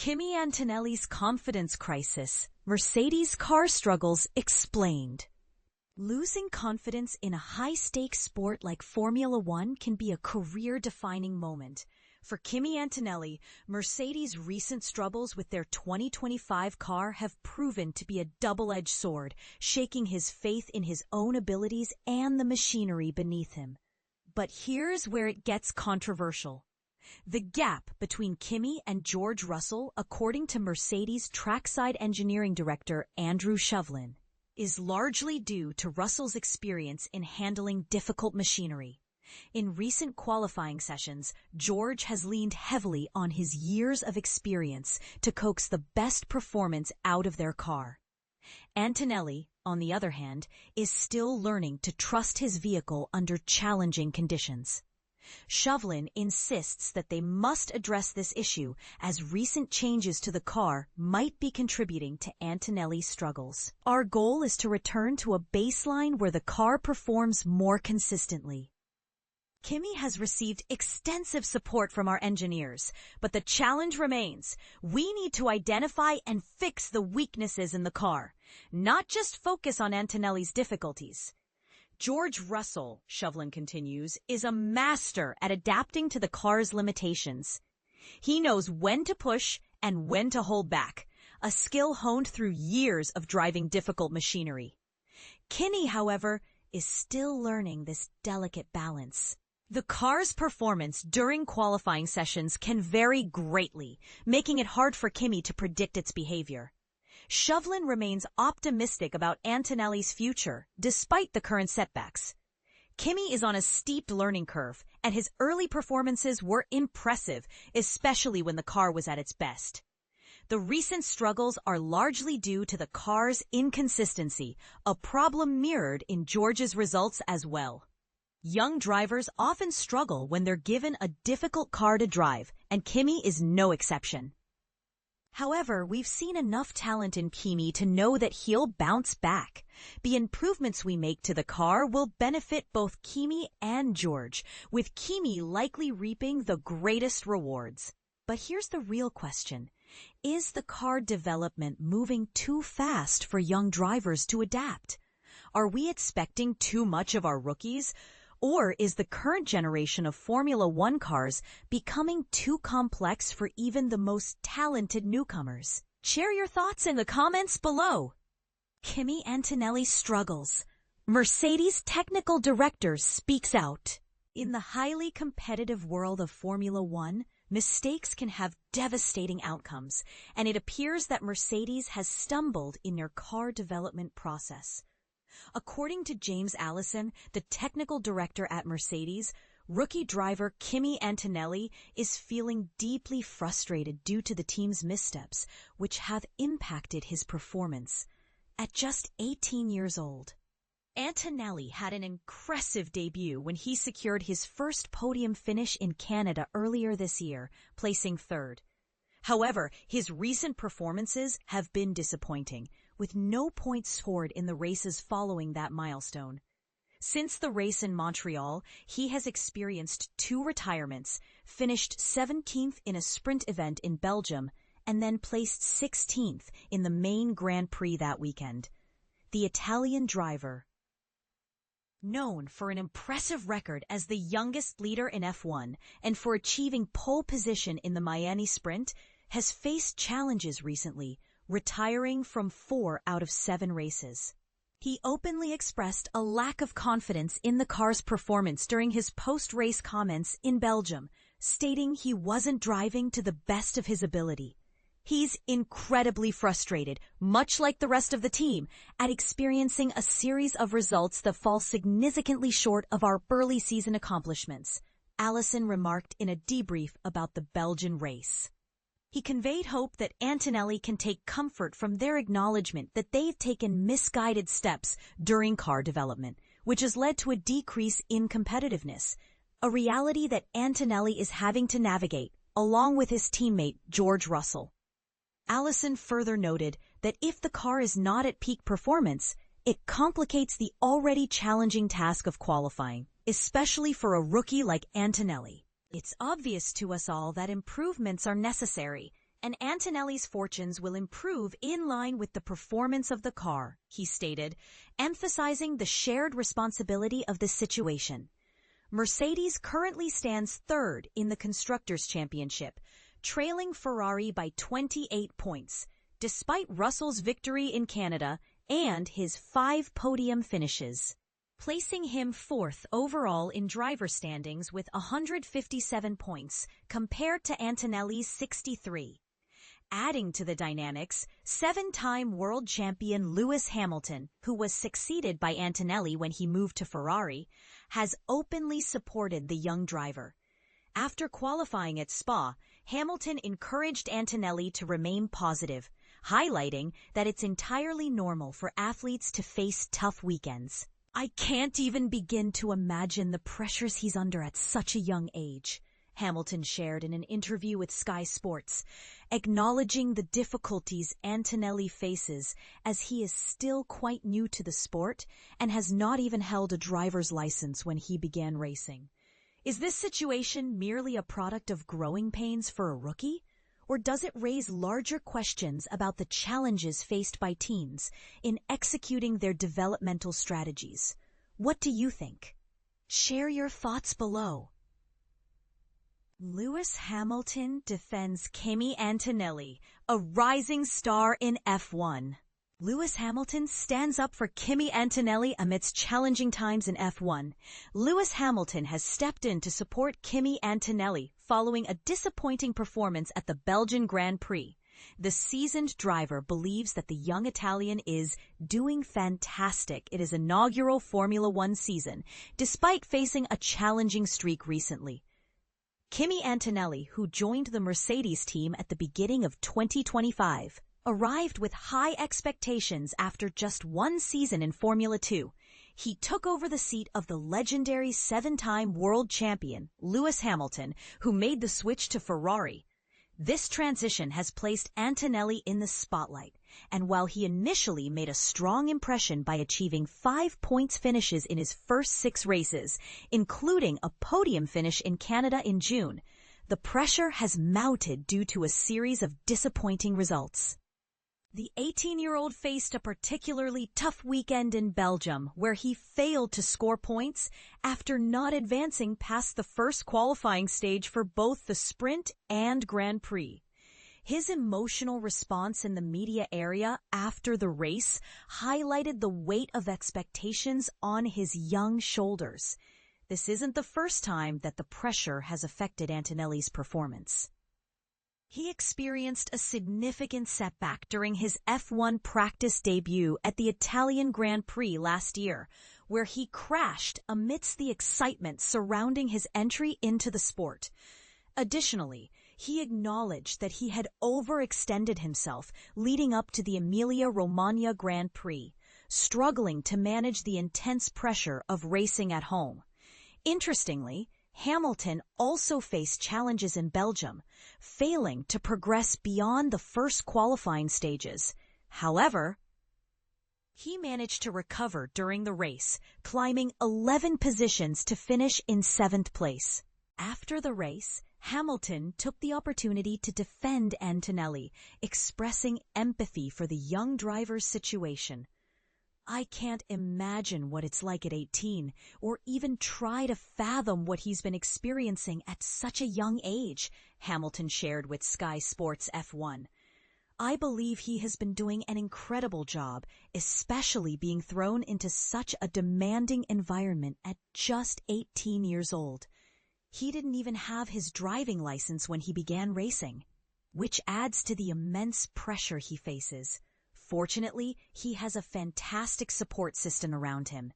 Kimi Antonelli's confidence crisis, Mercedes car struggles explained. Losing confidence in a high-stakes sport like Formula One can be a career-defining moment. For Kimi Antonelli, Mercedes' recent struggles with their 2025 car have proven to be a double-edged sword, shaking his faith in his own abilities and the machinery beneath him. But here's where it gets controversial. The gap between Kimi and George Russell, according to Mercedes Trackside engineering director Andrew Shovlin, is largely due to Russell's experience in handling difficult machinery. In recent qualifying sessions, George has leaned heavily on his years of experience to coax the best performance out of their car. Antonelli, on the other hand, is still learning to trust his vehicle under challenging conditions. Shovlin insists that they must address this issue as recent changes to the car might be contributing to Antonelli's struggles. Our goal is to return to a baseline where the car performs more consistently. Kimi has received extensive support from our engineers, but the challenge remains. We need to identify and fix the weaknesses in the car, not just focus on Antonelli's difficulties. George Russell, Shovlin continues, is a master at adapting to the car's limitations. He knows when to push and when to hold back, a skill honed through years of driving difficult machinery. Kimi, however, is still learning this delicate balance. The car's performance during qualifying sessions can vary greatly, making it hard for Kimi to predict its behavior. Shovlin remains optimistic about Antonelli's future, despite the current setbacks. Kimi is on a steep learning curve, and his early performances were impressive, especially when the car was at its best. The recent struggles are largely due to the car's inconsistency, a problem mirrored in George's results as well. Young drivers often struggle when they're given a difficult car to drive, and Kimi is no exception. However, we've seen enough talent in Kimi to know that he'll bounce back. The improvements we make to the car will benefit both Kimi and George, with Kimi likely reaping the greatest rewards. But here's the real question. Is the car development moving too fast for young drivers to adapt? Are we expecting too much of our rookies? Or is the current generation of Formula One cars becoming too complex for even the most talented newcomers? Share your thoughts in the comments below. Kimi Antonelli struggles. Mercedes technical director speaks out. In the highly competitive world of Formula One, mistakes can have devastating outcomes, and it appears that Mercedes has stumbled in their car development process. According to James Allison, the technical director at Mercedes, rookie driver Kimi Antonelli is feeling deeply frustrated due to the team's missteps, which have impacted his performance. At just 18 years old, Antonelli had an impressive debut when he secured his first podium finish in Canada earlier this year, placing third. However, his recent performances have been disappointing, with no points scored in the races following that milestone. Since the race in Montreal, he has experienced 2 retirements, finished 17th in a sprint event in Belgium, and then placed 16th in the main Grand Prix that weekend. The Italian driver, known for an impressive record as the youngest leader in F1 and for achieving pole position in the Miami Sprint, has faced challenges recently, retiring from 4 out of 7 races. He openly expressed a lack of confidence in the car's performance during his post-race comments in Belgium, stating he wasn't driving to the best of his ability. He's incredibly frustrated, much like the rest of the team, at experiencing a series of results that fall significantly short of our early season accomplishments, Allison remarked in a debrief about the Belgian race. He conveyed hope that Antonelli can take comfort from their acknowledgement that they've taken misguided steps during car development, which has led to a decrease in competitiveness, a reality that Antonelli is having to navigate, along with his teammate George Russell. Allison further noted that if the car is not at peak performance, it complicates the already challenging task of qualifying, especially for a rookie like Antonelli. It's obvious to us all that improvements are necessary, and Antonelli's fortunes will improve in line with the performance of the car, he stated, emphasizing the shared responsibility of the situation. Mercedes currently stands third in the Constructors' Championship, trailing Ferrari by 28 points, despite Russell's victory in Canada and his 5 podium finishes, placing him fourth overall in driver standings with 157 points compared to Antonelli's 63. Adding to the dynamics, 7-time world champion Lewis Hamilton, who was succeeded by Antonelli when he moved to Ferrari, has openly supported the young driver. After qualifying at Spa, Hamilton encouraged Antonelli to remain positive, highlighting that it's entirely normal for athletes to face tough weekends. "I can't even begin to imagine the pressures he's under at such a young age," Hamilton shared in an interview with Sky Sports, acknowledging the difficulties Antonelli faces as he is still quite new to the sport and has not even held a driver's license when he began racing. Is this situation merely a product of growing pains for a rookie? Or does it raise larger questions about the challenges faced by teens in executing their developmental strategies? What do you think? Share your thoughts below. Lewis Hamilton defends Kimi Antonelli, a rising star in F1. Lewis Hamilton stands up for Kimi Antonelli amidst challenging times in F1. Lewis Hamilton has stepped in to support Kimi Antonelli following a disappointing performance at the Belgian Grand Prix. The seasoned driver believes that the young Italian is doing fantastic in his inaugural Formula One season, despite facing a challenging streak recently. Kimi Antonelli, who joined the Mercedes team at the beginning of 2025, arrived with high expectations after just one season in Formula 2. He took over the seat of the legendary 7-time world champion, Lewis Hamilton, who made the switch to Ferrari. This transition has placed Antonelli in the spotlight, and while he initially made a strong impression by achieving 5 points finishes in his first 6 races, including a podium finish in Canada in June, the pressure has mounted due to a series of disappointing results. The 18-year-old faced a particularly tough weekend in Belgium, where he failed to score points after not advancing past the first qualifying stage for both the Sprint and Grand Prix. His emotional response in the media area after the race highlighted the weight of expectations on his young shoulders. This isn't the first time that the pressure has affected Antonelli's performance. He experienced a significant setback during his F1 practice debut at the Italian Grand Prix last year, where he crashed amidst the excitement surrounding his entry into the sport. Additionally, he acknowledged that he had overextended himself leading up to the Emilia-Romagna Grand Prix, struggling to manage the intense pressure of racing at home. Interestingly, Hamilton also faced challenges in Belgium, failing to progress beyond the first qualifying stages. However, he managed to recover during the race, climbing 11 positions to finish in 7th place. After the race, Hamilton took the opportunity to defend Antonelli, expressing empathy for the young driver's situation. "I can't imagine what it's like at 18, or even try to fathom what he's been experiencing at such a young age," Hamilton shared with Sky Sports F1. "I believe he has been doing an incredible job, especially being thrown into such a demanding environment at just 18 years old. He didn't even have his driving license when he began racing, which adds to the immense pressure he faces. Fortunately, he has a fantastic support system around him.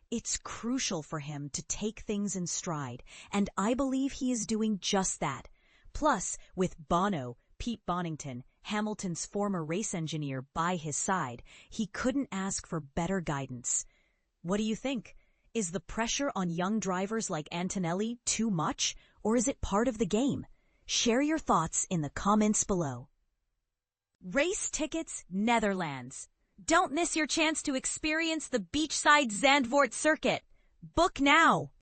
It's crucial for him to take things in stride, and I believe he is doing just that. Plus, with Pete Bonington, Hamilton's former race engineer, by his side, he couldn't ask for better guidance." What do you think? Is the pressure on young drivers like Antonelli too much, or is it part of the game? Share your thoughts in the comments below. Race tickets, Netherlands. Don't miss your chance to experience the beachside Zandvoort circuit. Book now.